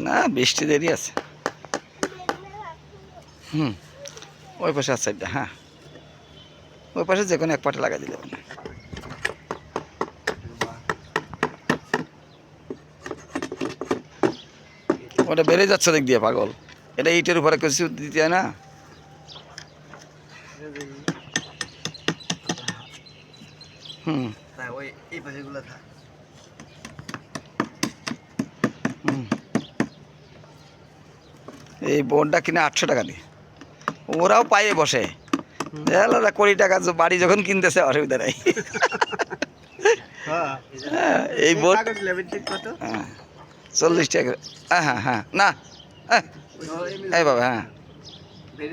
না বৃষ্টি দেরি আছে। ওই পাশে আছে সাইডটা, হ্যাঁ ওই পাশে যে কোনো এক পাটে লাগাই দিলে না। ওটা বেড়ে যাচ্ছে দিক দিয়ে পাগল, এটা ইটের উপরে কিছু দিতে হয় না। এই বোনটা কিনে 800 টাকা দিয়ে, ওরাও পায়ে বসে। কোটি টাকা বাড়ি যখন কিনতেছে অসুবিধা নাই। এই বোট 40 টাকা। হ্যাঁ হ্যাঁ না এই বাবা, হ্যাঁ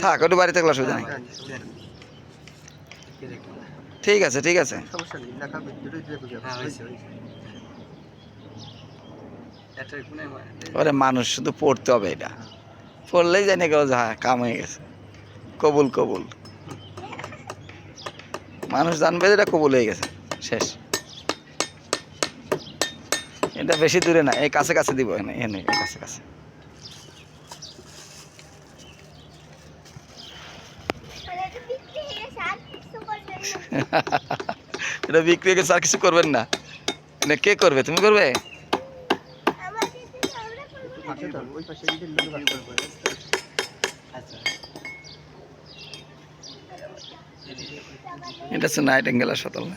থাক ওটু বাড়ি থাকলে অসুবিধা নেই। ঠিক আছে ঠিক আছে। ওরে মানুষ শুধু পড়তে হবে, এটা পড়লেই জানি কেউ হ্যাঁ কাম হয়ে গেছে, কবুল কবুল। মানুষ জানবে যে এটা কবুল হয়ে গেছে, শেষ। এটা বেশি দূরে না, এই কাছে কাছে দিব, এনে এনে কাছে কাছে। এটা বিক্রি হয়ে গেছে, আর কিছু করবেন না? কে করবে, তুমি করবে? এটা হচ্ছে নাইট অ্যাঙ্গেল আর সতল না।